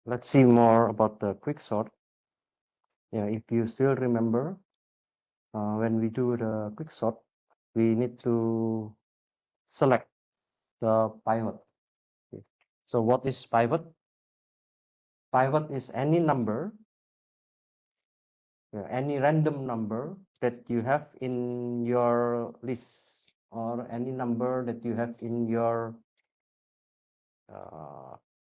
Let's see more about the quick sort. Yeah, if you still remember, when we do the quick sort, we need to select the pivot. Okay. So what is pivot? Pivot is any number, any random number that you have in your list, or any number that you have in your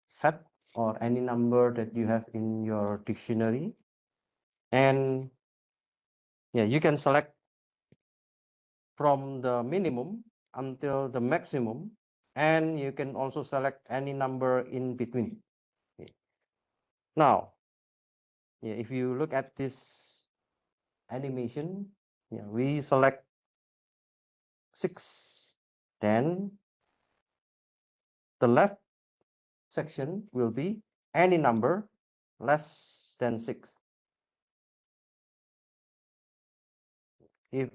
set, or any number that you have in your dictionary. And yeah, you can select from the minimum until the maximum, and you can also select any number in between. Okay. Now, yeah, if you look at this animation, yeah, we select 6, then the left section will be any number less than 6. If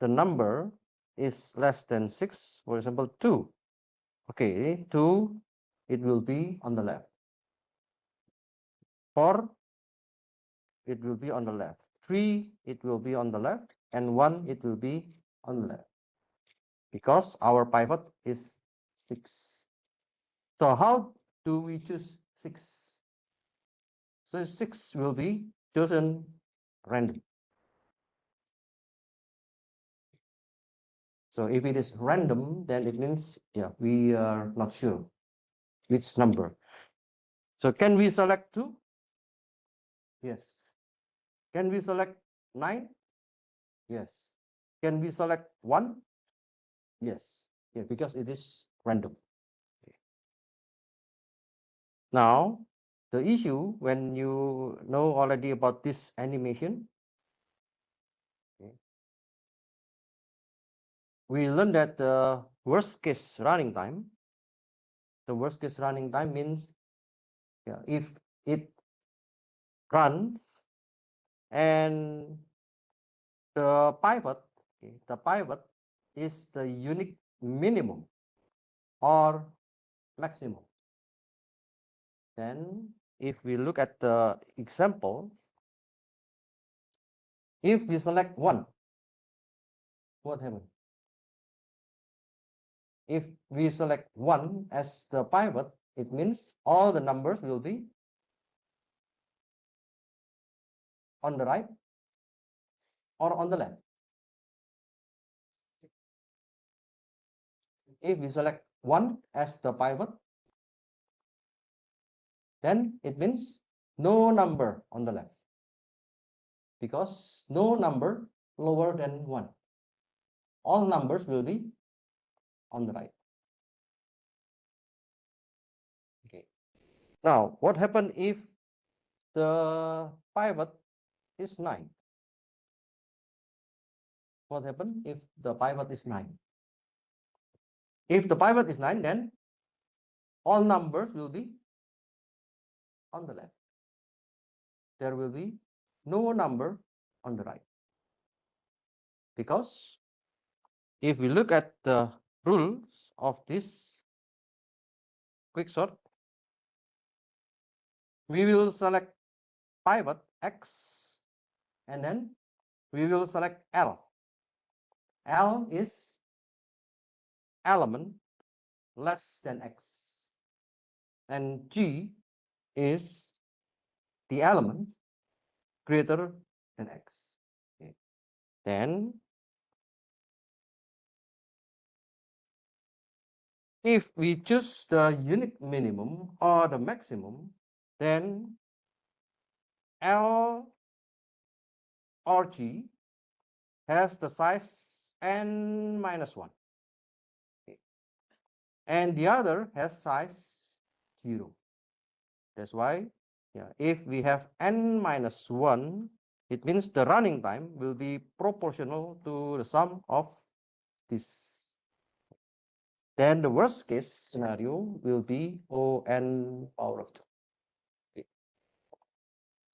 the number is less than 6, for example 2, okay, 2, it will be on the left. 4, it will be on the left. 3, it will be on the left, and 1, it will be on the left, because our pivot is 6. So how do we choose 6? So 6 will be chosen random. So if it is random, then it means, yeah, we are not sure which number. So can we select 2? Yes. Can we select 9? Yes. Can we select 1? Yes. Yeah, because it is random. Okay. Now, the issue when you know already about this animation, okay, we learned that the worst case running time, means, yeah, if it runs and the pivot, okay, the pivot is the unique minimum or maximum. Then if we look at the example, if we select 1, what happens? If we select 1 as the pivot, it means all the numbers will be on the right or on the left. If we select 1 as the pivot, then it means no number on the left, because no number lower than 1. All numbers will be on the right. Okay. Now, what happens if the pivot is 9? What happens if the pivot is 9? If the pivot is 9, then all numbers will be on the left. There will be no number on the right. Because if we look at the rules of this quick sort, we will select pivot X, and then we will select L. L is element less than X, and G is the element greater than X. Okay. Then if we choose the unique minimum or the maximum, then L or G has the size n minus 1. Okay. And the other has size 0. That's why, yeah, if we have n minus 1, it means the running time will be proportional to the sum of this. Then the worst case scenario will be on power of 2. Okay.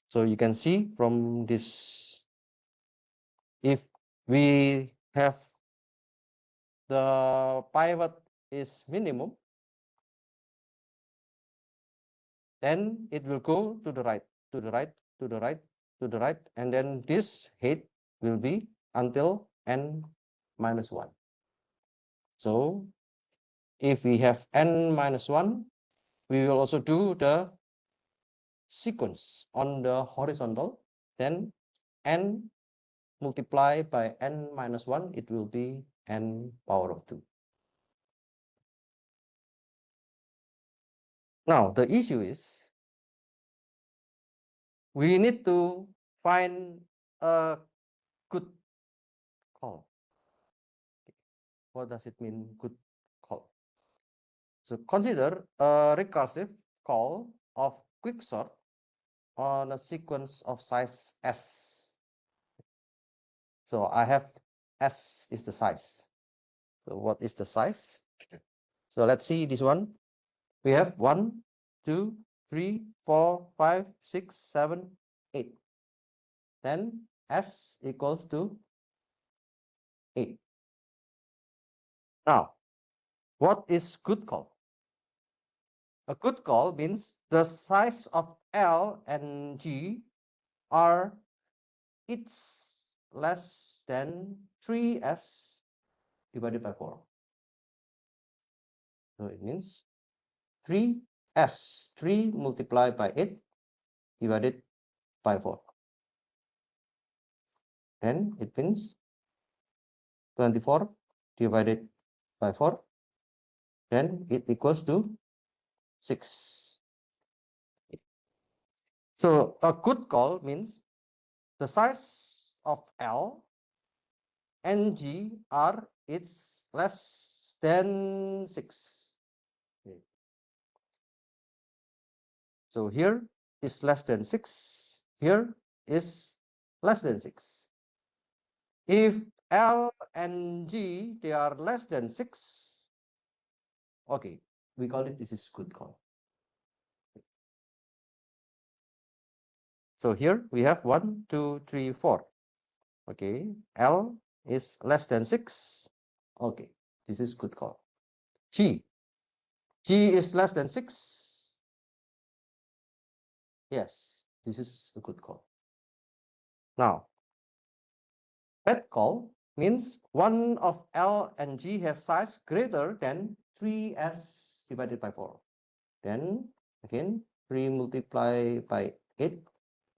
So you can see from this, if we have the pivot is minimum, then it will go to the right, to the right, to the right, to the right, and then this height will be until n minus 1. So if we have n minus 1, we will also do the sequence on the horizontal, then n multiplied by n minus 1, it will be n power of 2. Now, the issue is we need to find a good call. What does it mean, good call? So consider a recursive call of quicksort on a sequence of size s. So I have s is the size. So what is the size? So let's see this one. We have 1, 2, 3, 4, 5, 6, 7, 8. Then s equals to 8. Now, what is good call? A good call means the size of L and G are each less than 3s divided by 4. So it means 3s, 3 multiplied by 8 divided by 4. Then it means 24 divided by 4. Then it equals to 6. So a good call means the size of L and G are it's less than 6. Okay. So here is less than 6. Here is less than 6. If L and G, they are less than 6, okay, we call it this is good call. So here we have 1, 2, 3, 4. Okay, L is less than 6. Okay, this is good call. G is less than 6. Yes, this is a good call. Now, bad call means one of L and G has size greater than 3s divided by 4. Then again 3 multiplied by 8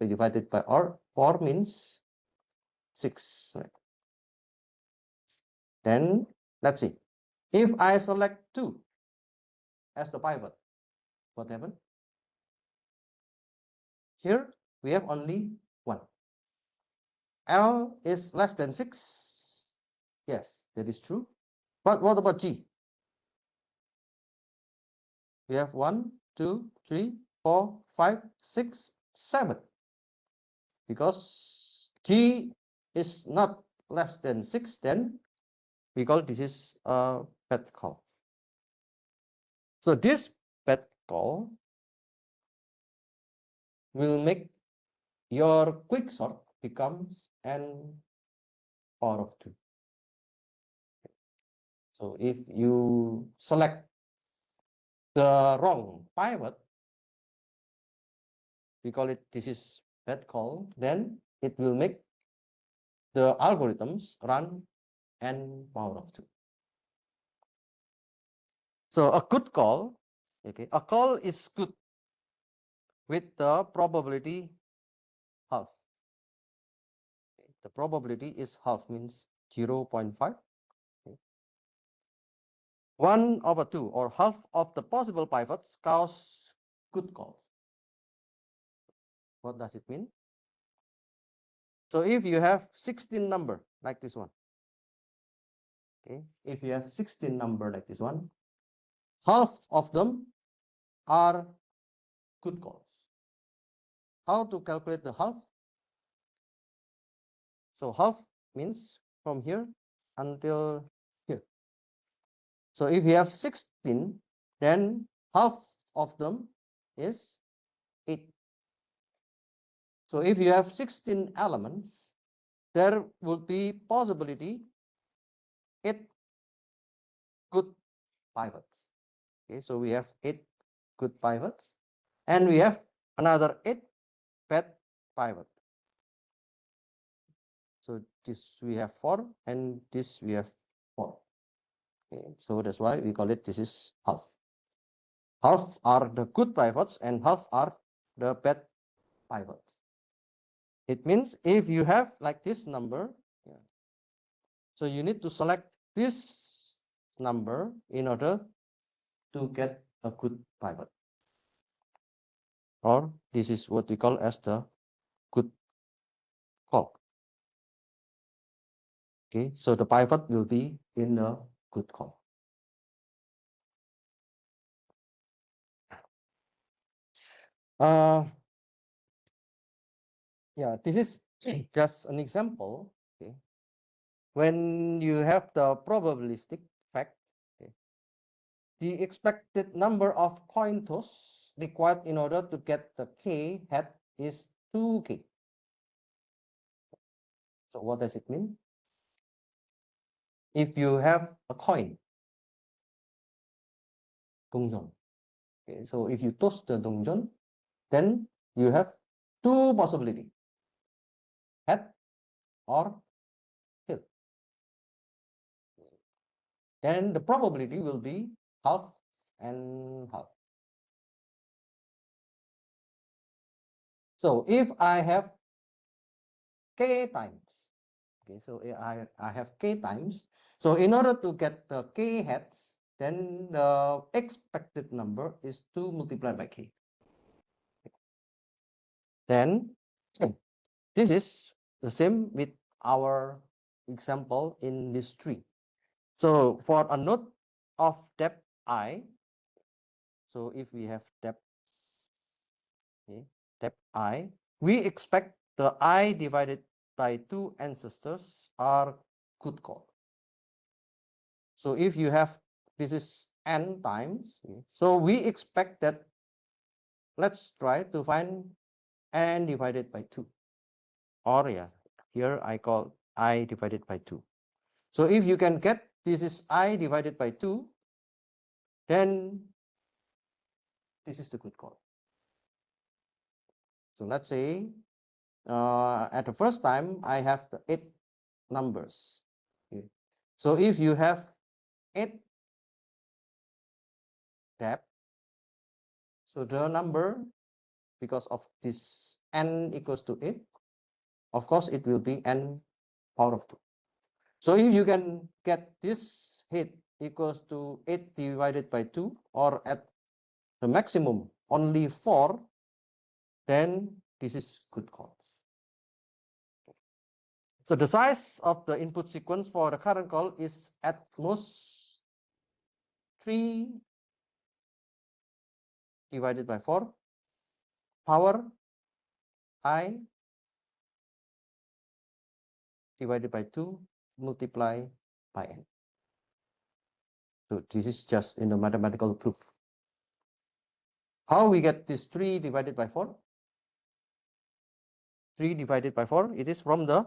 divided by 4 means 6. Right? Then let's see. If I select 2 as the pivot, what happened? Here we have only 1. L is less than 6. Yes, that is true. But what about G? We have 1, 2, 3, 4, 5, 6, 7. Because G is not less than 6, then we call this is a bad call. So this bad call will make your quicksort becomes n power of 2. So if you select the wrong pivot, we call it this is bad call, then it will make the algorithms run n power of 2. So a good call, okay, a call is good with the probability half. Okay. The probability is half means 0.5. Okay. 1/2 or half of the possible pivots cause good calls. What does it mean? So if you have 16 number like this one, okay, if you have 16 number like this one, half of them are good calls. How to calculate the half? So half means from here until here. So if you have 16, then half of them is 8. So if you have 16 elements, there would be possibility 8 good pivots. Okay, so we have 8 good pivots. and we have another 8 path pivot. So this we have 4 and this we have 4. Okay, so that's why we call it this is half. Half are the good pivots and half are the bad pivots. It means if you have like this number, yeah, so you need to select this number in order to get a good pivot. Or this is what we call as the good call. Okay, so the pivot will be in a good call. Yeah, this is just an example. Okay, when you have the probabilistic fact, okay, the expected number of coin toss required in order to get the K head is 2K. So what does it mean? If you have a coin, 동전, okay, so if you toss the 동전, then you have two possibilities, head or tail. Then the probability will be half and half. So if I have K times, okay, so I have K times. So in order to get the K heads, then the expected number is 2 multiplied by K. Then this is the same with our example in this tree. So for a node of depth I, so if we have depth, okay, depth I, we expect the I divided by 2 ancestors are good call. So if you have, this is n times, so we expect that, let's try to find n divided by 2. Or yeah, here I call I divided by 2. So if you can get this is I divided by 2, then this is the good call. So let's say at the first time I have the 8 numbers. Okay. So if you have 8 depth, so the number, because of this n equals to 8, of course it will be n power of 2. So if you can get this head equals to 8 divided by 2, or at the maximum only 4, then this is good call. So the size of the input sequence for the current call is at most 3 divided by 4 power I divided by 2 multiply by n. So this is just in the mathematical proof. How we get this 3 divided by 4? 3 divided by 4, it is from the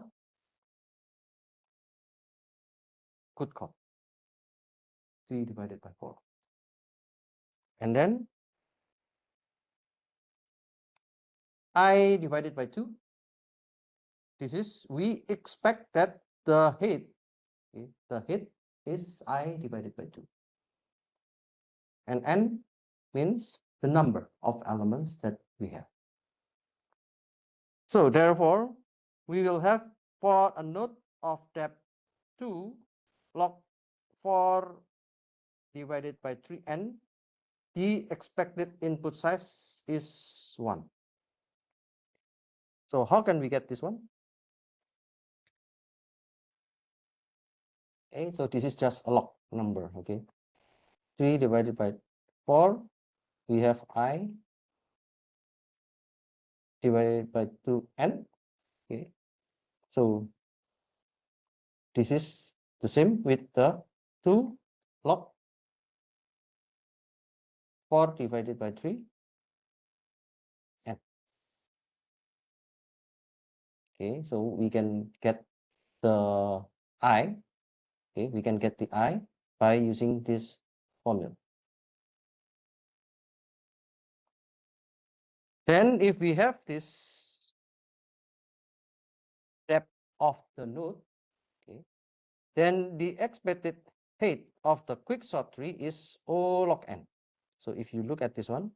good call. 3 divided by 4. And then I divided by 2. This is, we expect that the head, okay, the head is I divided by 2. And n means the number of elements that we have. So therefore, we will have for a node of depth 2 log 4 divided by 3n, the expected input size is 1. So how can we get this one? Okay, so this is just a log number, okay? 3 divided by 4, we have I divided by 2n, okay? So this is the same with the 2 log 4 divided by 3 n. Okay, so we can get the I, okay, we can get the I by using this formula. Then if we have this depth of the node, okay, then the expected height of the quicksort tree is O log n. So if you look at this one,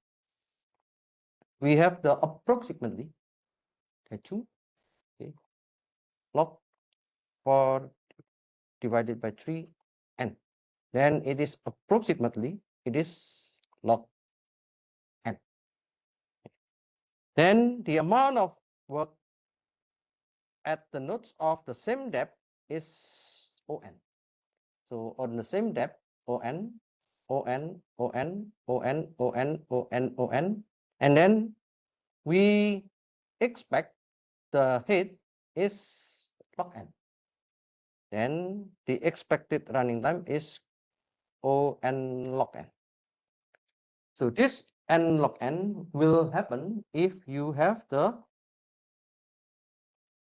we have the approximately okay, log 4 divided by 3 n. Then it is approximately, it is log n. Then the amount of work at the nodes of the same depth is On. So on the same depth, On, On, On, On, On, On, On, and then we expect the height is log n. Then the expected running time is On log n. So this n log n will happen if you have the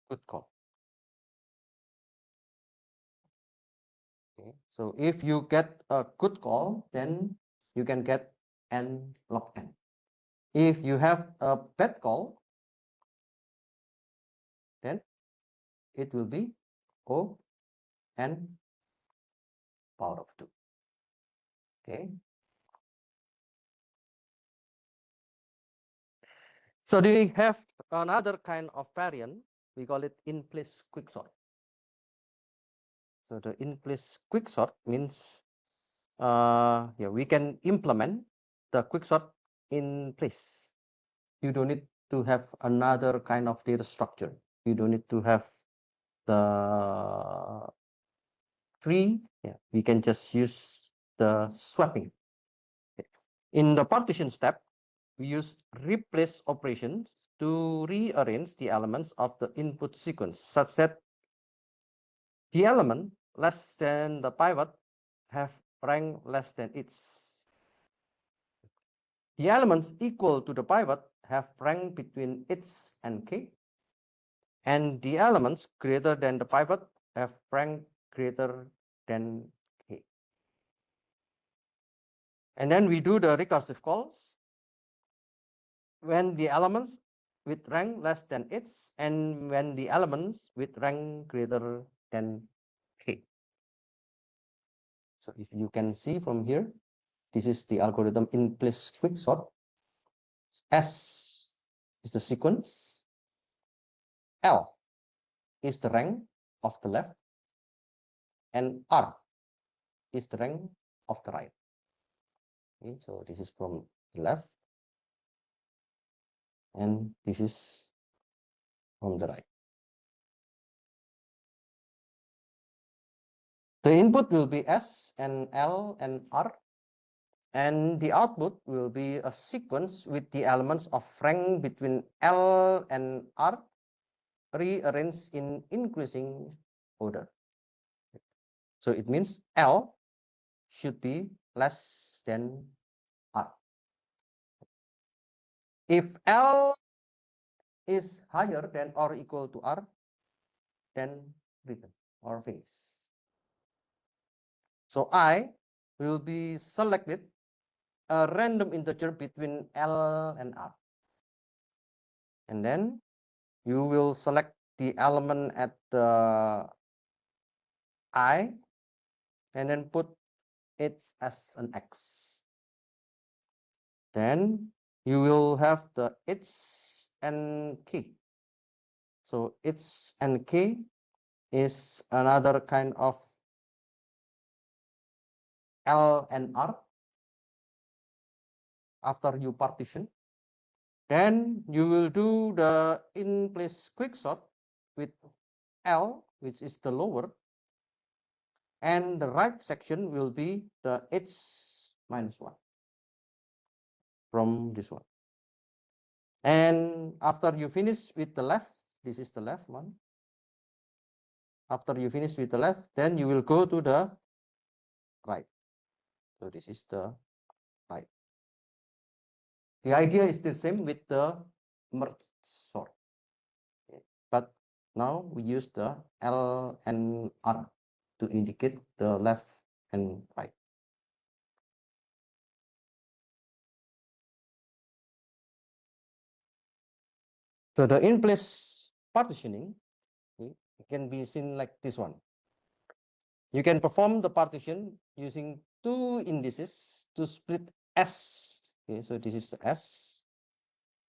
good call. Okay. So if you get a good call, then you can get n log n. If you have a bad call, then it will be O n power of 2. Okay. So do we have another kind of variant? We call it in-place quicksort. So the in-place quicksort means yeah, we can implement the quicksort in place. You don't need to have another kind of data structure. You don't need to have the tree. Yeah, we can just use the swapping. In the partition step, we use replace operations to rearrange the elements of the input sequence such that the element less than the pivot have rank less than its. The elements equal to the pivot have rank between its and k, and the elements greater than the pivot have rank greater than k. And then we do the recursive calls when the elements with rank less than its and when the elements with rank greater than k. So if you can see from here, this is the algorithm in place quicksort. S is the sequence, L is the rank of the left, and R is the rank of the right. Okay, so this is from the left, and this is from the right. The input will be S and L and R, and the output will be a sequence with the elements of rank between L and R rearranged in increasing order. So it means L should be less than R. If L is higher than or equal to R, then return or finish. So I will be selected a random integer between L and R. And then you will select the element at the I and then put it as an X. Then you will have the its and k. So its and k is another kind of L and R after you partition. Then you will do the in-place quicksort with L, which is the lower, and the right section will be the H minus 1 from this one. And after you finish with the left, this is the left one. After you finish with the left, then you will go to the right. So this is the right. The idea is the same with the merge sort. Okay. But now we use the L and R to indicate the left and right. So the in-place partitioning, okay, can be seen like this one. You can perform the partition using two indices to split S. Okay, so this is S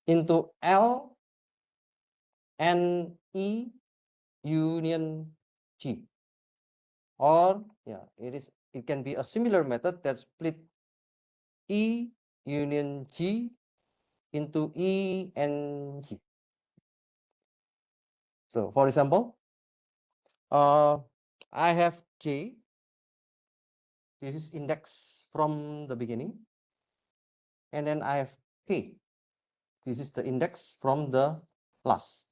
into L and E union G. Or yeah, it can be a similar method that split E union G into E and G. So for example, I have J. This is index from the beginning, and then I have K. This is the index from the last.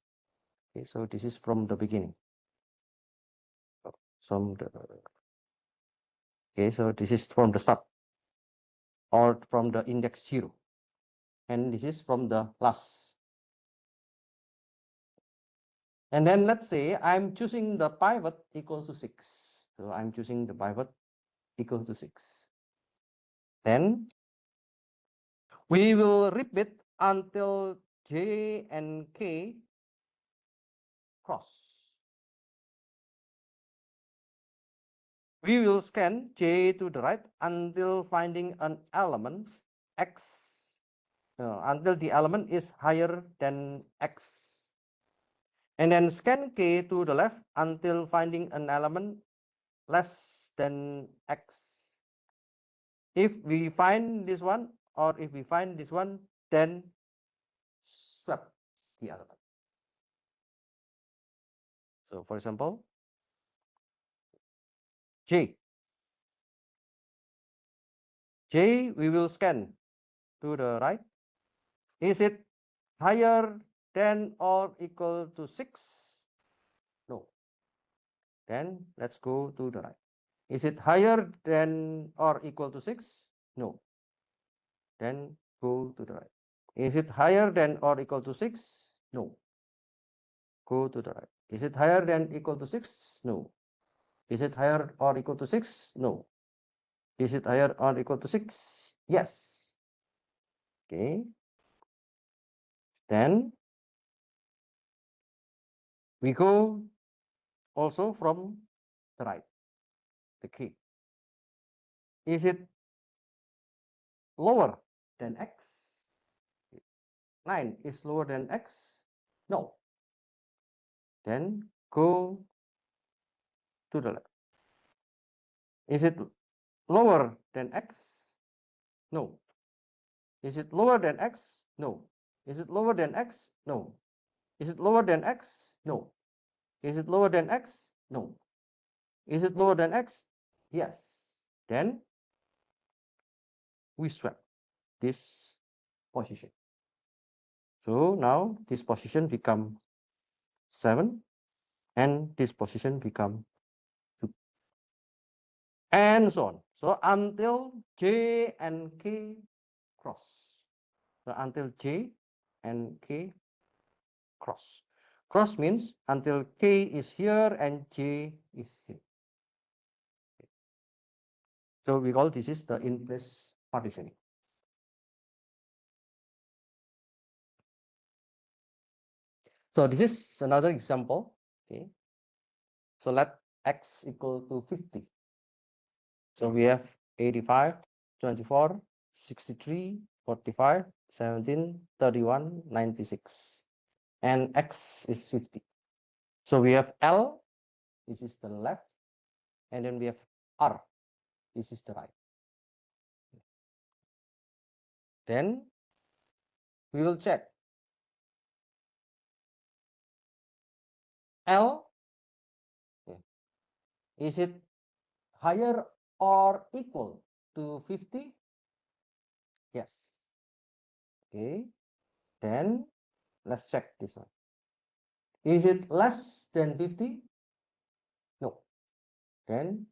Okay, so this is from the beginning. From the okay, so this is from the start or from the index 0, and this is from the last. And then let's say I'm choosing the pivot equals to 6. So I'm choosing the pivot equals to 6. Then we will repeat until J and K cross. We will scan J to the right until finding an element X, until the element is higher than X. And then scan K to the left until finding an element less than X. If we find this one, or if we find this one, then swap the element. So for example, J. We will scan to the right. Is it higher than or equal to 6? No. Then let's go to the right. Is it higher than or equal to 6? No. Then go to the right. Is it higher than or equal to 6? No. Go to the right. Is it higher than equal to 6? No. Is it higher or equal to 6? No. Is it higher or equal to 6? Yes. Okay. Then we go also from the right, the key. Is it lower than X? 9 is lower than X? No. Then go to the left. Is it lower than X? No. Is it lower than X? No. Is it lower than X? No. Is it lower than X? No. Is it lower than X? No. Is it lower than X? Yes. Then we swap this position. So now this position become 7 and this position become 2 and so on. So until J and K cross. So until J and K cross. Cross means until K is here and J is here. So we call this is the in-place partitioning. So this is another example. Okay. So let X equal to 50. So we have 85, 24, 63, 45, 17, 31, 96. And X is 50. So we have L, this is the left, and then we have R, this is the right. Then we will check L, is it higher or equal to 50? Yes. Okay. Then let's check this one. Is it less than 50? No. Then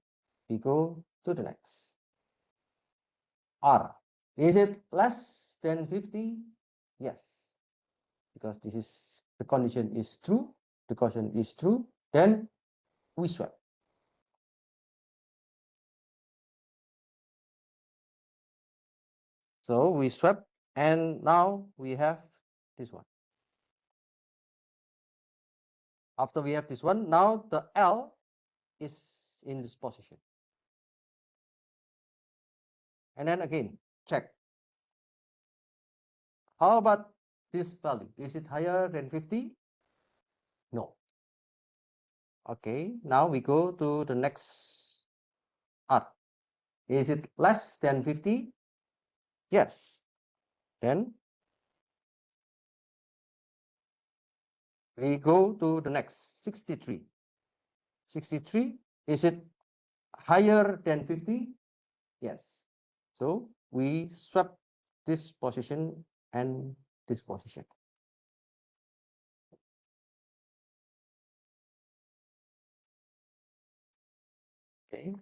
we go to the next. R. Is it less than 50? Yes. Because this is the condition is true. The condition is true. Then we swap. So we swap and now we have this one. After we have this one, now the L is in this position. And then again, check. How about this value? Is it higher than 50? No. Okay, now we go to the next R. Is it less than 50? Yes. Then we go to the next 63. 63, is it higher than 50? Yes. So we swap this position and this position. Okay,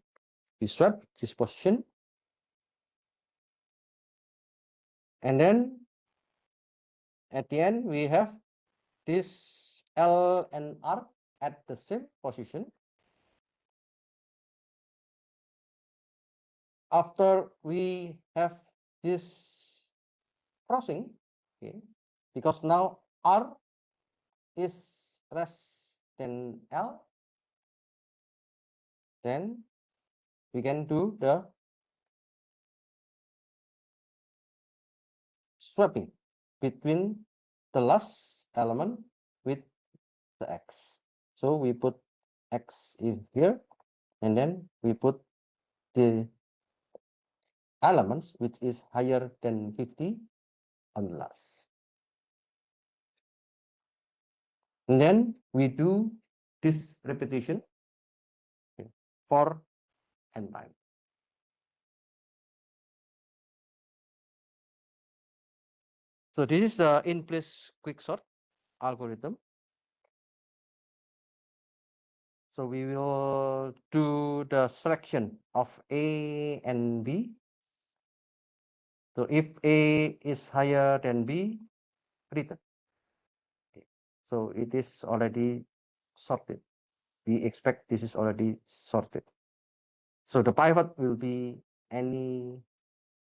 we swap this position, and then at the end we have this L and R at the same position. After we have this crossing, okay, because now R is less than L, then we can do the swapping between the last element with the X. So we put X in here, and then we put the elements which is higher than 50 on the last. And then we do this repetition for n time. So this is the in-place quicksort algorithm. So we will do the selection of A and B. So if A is higher than B, return. Okay. So it is already sorted. We expect this is already sorted. So the pivot will be any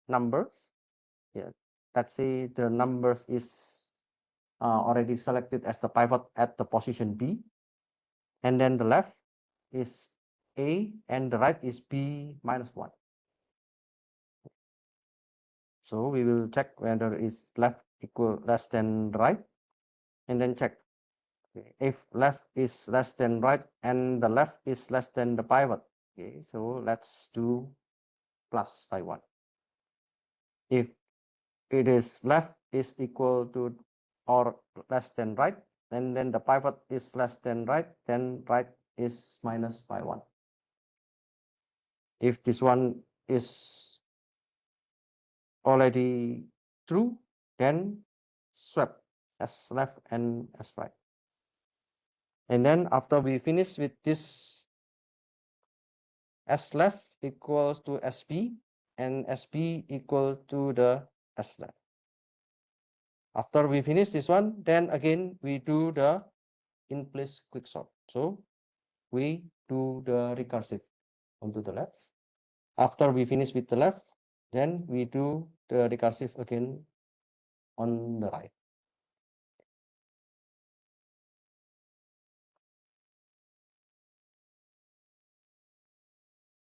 numbers. Yeah, let's say the numbers is already selected as the pivot at the position B, and then the left is A and the right is B minus 1. So we will check whether it's left equal less than right, and then check if left is less than right and the left is less than the pivot. Okay, so let's do plus by 1. If it is left is equal to or less than right, and then the pivot is less than right, then right is minus by 1. If this one is already true, then swap as left and as right. And then after we finish with this, S left equals to SB and SB equal to the S left. After we finish this one, then again we do the in-place quicksort. So we do the recursive onto the left. After we finish with the left, then we do the recursive again on the right.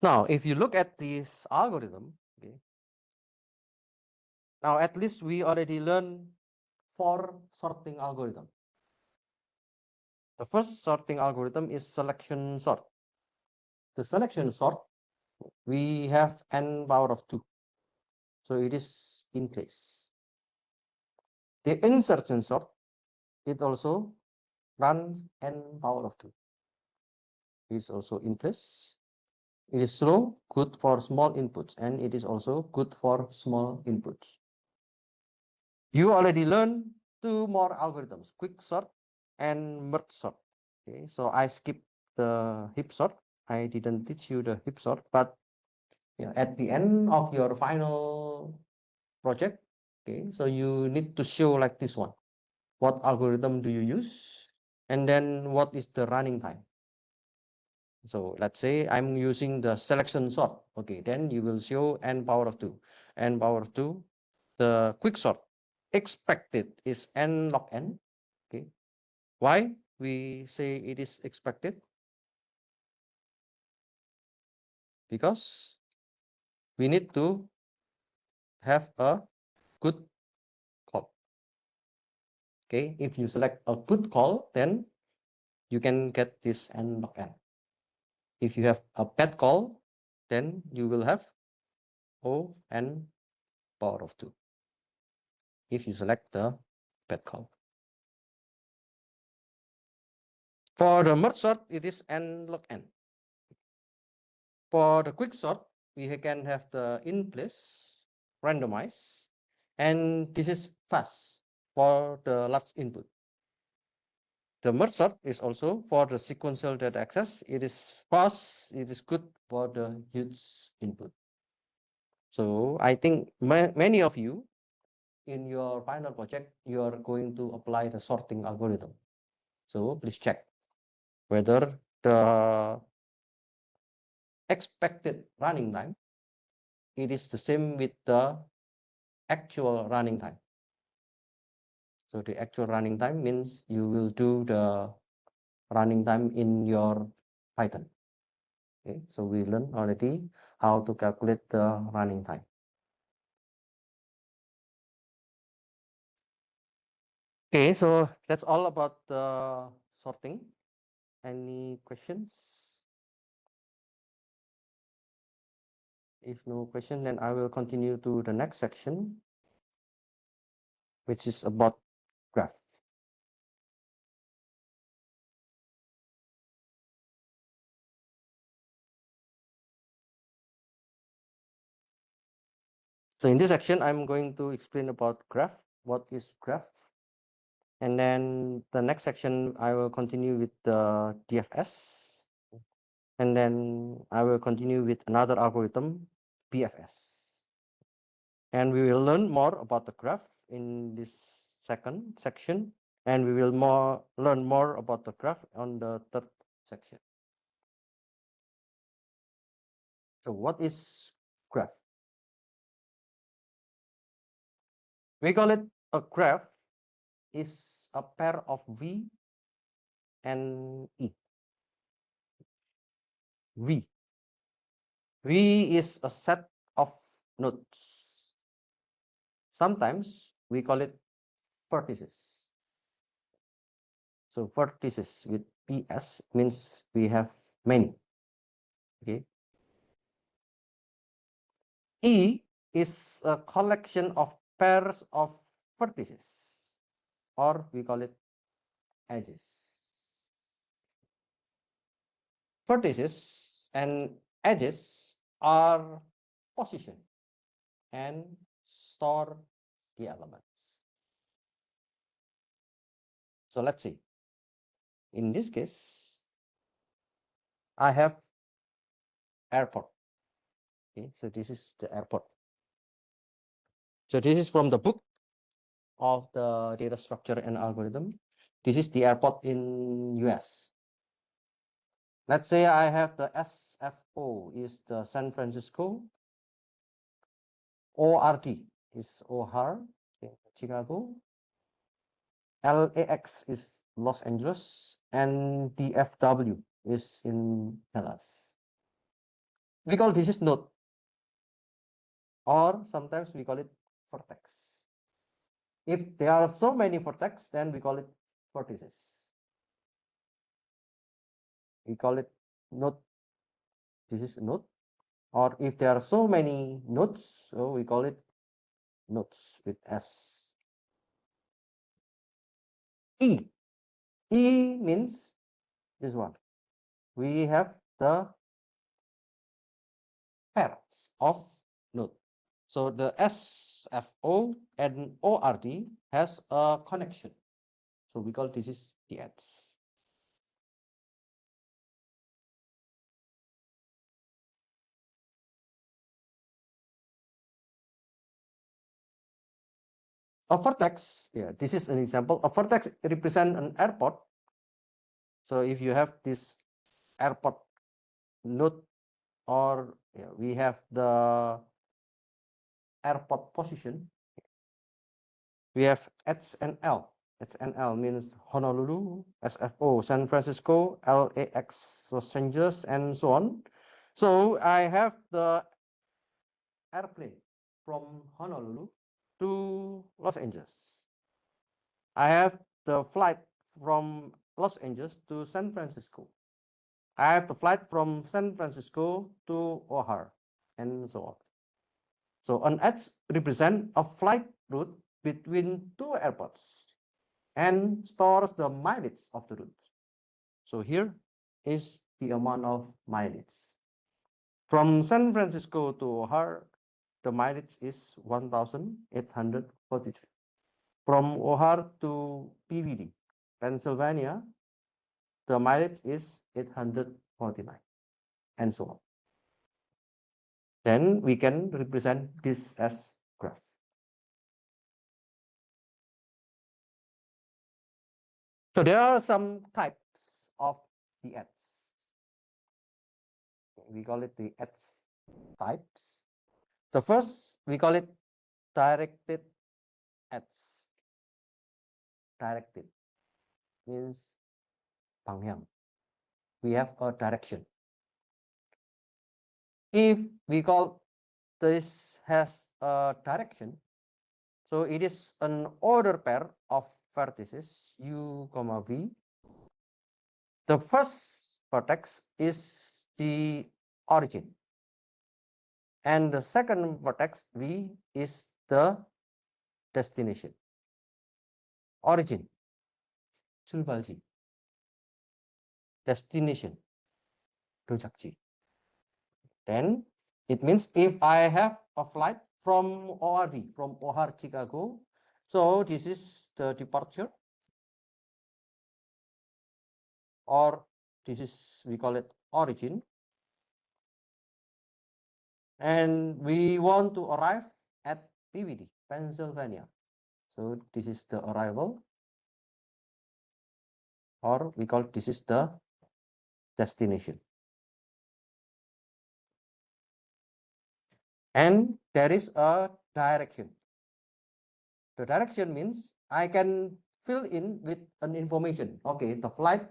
Now, if you look at this algorithm, okay, now at least we already learned 4 sorting algorithm. The first sorting algorithm is selection sort. The selection sort, we have n power of 2. So it is in place. The insertion sort, it also runs n power of 2. It is also in place. It is slow, good for small inputs, and it is also good for small inputs. You already learned 2 more algorithms, quick sort and merge sort. Okay, so I skipped the heap sort. I didn't teach you the heap sort, but at the end of your final project, okay, so you need to show like this one. What algorithm do you use? And then what is the running time? So let's say I'm using the selection sort. Okay, then you will show n power of 2. N power of 2, the quick sort expected is n log n. Okay, why? we say it is expected? Because we need to have a good call. Okay, if you select a good call, then you can get this n log n. If you have a bad call, then you will have O n power of 2 if you select the bad call. For the merge sort, it is n log n. For the quick sort, we can have the in place randomize, and this is fast for the large input. The merge sort is also for the sequential data access. It is fast, it is good for the huge input. So I think many of you in your final project, you are going to apply the sorting algorithm. So please check whether the expected running time, it is the same with the actual running time. So the actual running time means you will do the running time in your Python. Okay, so we learned already how to calculate the running time. Okay, so that's all about the sorting. Any questions? If no question, then I will continue to the next section, which is about graph. So in this section, I'm going to explain about graph. What is graph? And then the next section, I will continue with the DFS. And then I will continue with another algorithm, BFS. And we will learn more about the graph in this second section. And we will learn more about the graph on the third section. So what is graph? We call it a graph is a pair of V and E. V. V is a set of nodes. Sometimes we call it vertices. So vertices with ES means we have many. Okay. E is a collection of pairs of vertices, or we call it edges. Vertices and edges are positioned and store the elements. So let's see. In this case, I have airport. Okay, so this is the airport. So this is from the book of the data structure and algorithm. This is the airport in US. Let's say I have the SFO is the San Francisco, ORD is O'Hare, Chicago, LAX is Los Angeles, and DFW is in Dallas. We call this is node, or sometimes we call it vertex. If there are so many vertex, then we call it vertices. We call it node. This is a node. Or if there are so many nodes, so we call it nodes with S. E. E means this one. We have the pairs of node. So the SFO and ORD has a connection. So we call this is the edge. A vertex, yeah, this is an example. A vertex represents an airport. So if you have this airport node, or yeah, we have the airport position, we have H and L. SNL means Honolulu, SFO, San Francisco, LAX, Los Angeles, and so on. So I have the airplane from Honolulu to Los Angeles. I have the flight from Los Angeles to San Francisco. I have the flight from San Francisco to O'Hare, and so on. So an edge represents a flight route between two airports and stores the mileage of the route. So here is the amount of mileage. From San Francisco to O'Hare, the mileage is 1,843. From O'Hare to PVD, Pennsylvania, the mileage is 849, and so on. Then we can represent this as graph. So there are some types of the ads. We call it the ads types. The first, we call it directed ads. Directed means 방향. We have a direction. If we call this has a direction, so it is an order pair of vertices u comma v. The first vertex is the origin, and the second vertex v is the destination. Origin, 출발지. Destination, 도착지. Then it means if I have a flight from ORD, from O'Hare, Chicago, so this is the departure, or this is, we call it origin, and we want to arrive at PVD, Pennsylvania. So this is the arrival, or we call this is the destination. And there is a direction. The direction means I can fill in with an information. Okay, the flight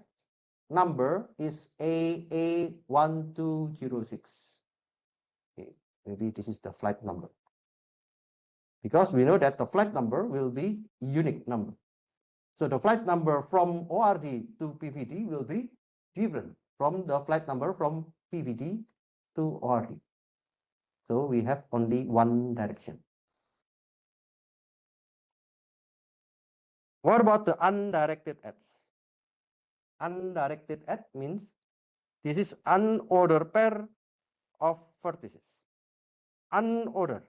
number is AA1206. Okay, maybe this is the flight number. Because we know that the flight number will be unique number. So the flight number from ORD to PVD will be different from the flight number from PVD to ORD. So we have only one direction. What about the undirected ads? Undirected ad means this is unordered pair of vertices. Unordered.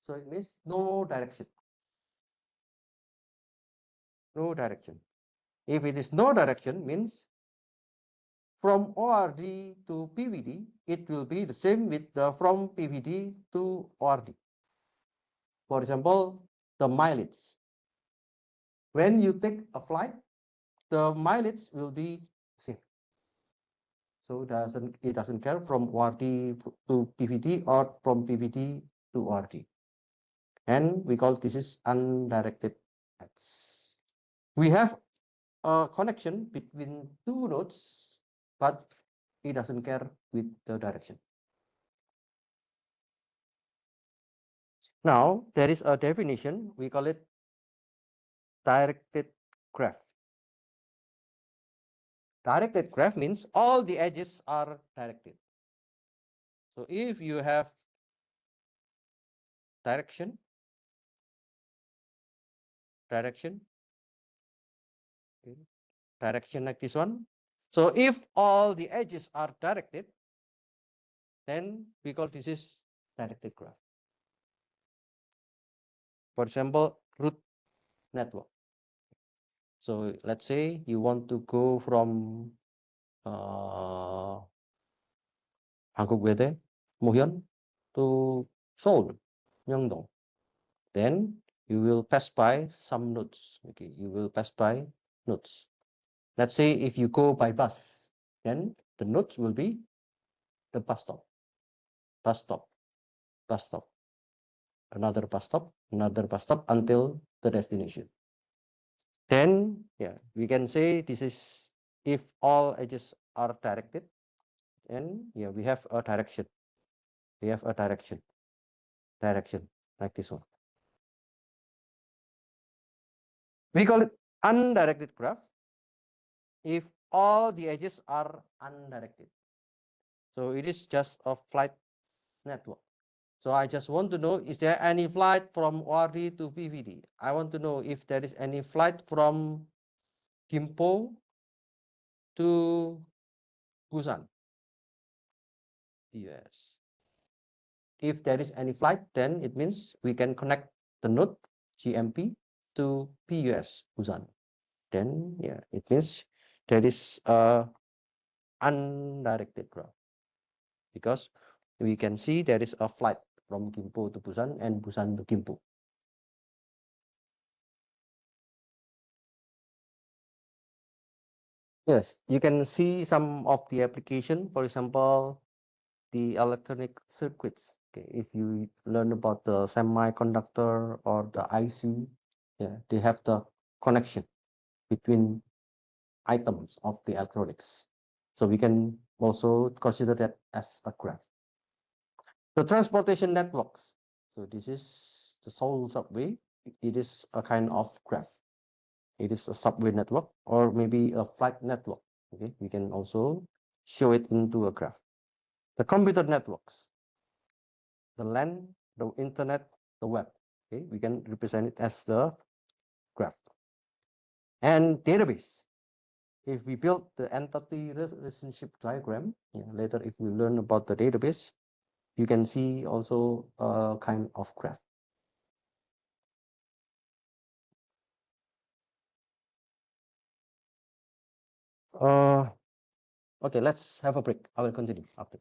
So it means no direction. No direction. If it is no direction, means from ORD to PVD, it will be the same with the from PVD to ORD. For example, the mileage. When you take a flight, the mileage will be same. So it doesn't care from ORD to PVD or from PVD to ORD. And we call this is undirected ads. We have a connection between two nodes, but it doesn't care with the direction. Now there is a definition, we call it directed graph. Directed graph means all the edges are directed. So if you have direction, direction like this one. So if all the edges are directed, then we call this is directed graph. For example, root network. So let's say you want to go from 한국외대, 모현 to Seoul, Myeongdong. Then you will pass by some nodes. Okay, you will pass by nodes. Let's say if you go by bus, then the nodes will be the bus stop, bus stop, bus stop, another bus stop, another bus stop until the destination. then we can say this is if all edges are directed, and we have a direction. We have a direction like this one. We call it undirected graph if all the edges are undirected. So it is just a flight network. So I just want to know, is there any flight from ORD to PVD? I want to know if there is any flight from Gimpo to Busan, US. If there is any flight, then it means we can connect the node GMP to PUS Busan. Then it means there is a undirected graph because we can see there is a flight from Gimpo to Busan and Busan to Gimpo. Yes, you can see some of the application, for example, the electronic circuits. Okay, if you learn about the semiconductor or the IC, they have the connection between items of the electronics. So we can also consider that as a graph. The transportation networks. So this is the Seoul subway. It is a kind of graph. It is a subway network or maybe a flight network. Okay, we can also show it into a graph. The computer networks, the LAN, the internet, the web. Okay, we can represent it as the graph. And database. If we build the entity relationship diagram, later if we learn about the database, you can see also a kind of graph. Okay, let's have a break. I will continue after.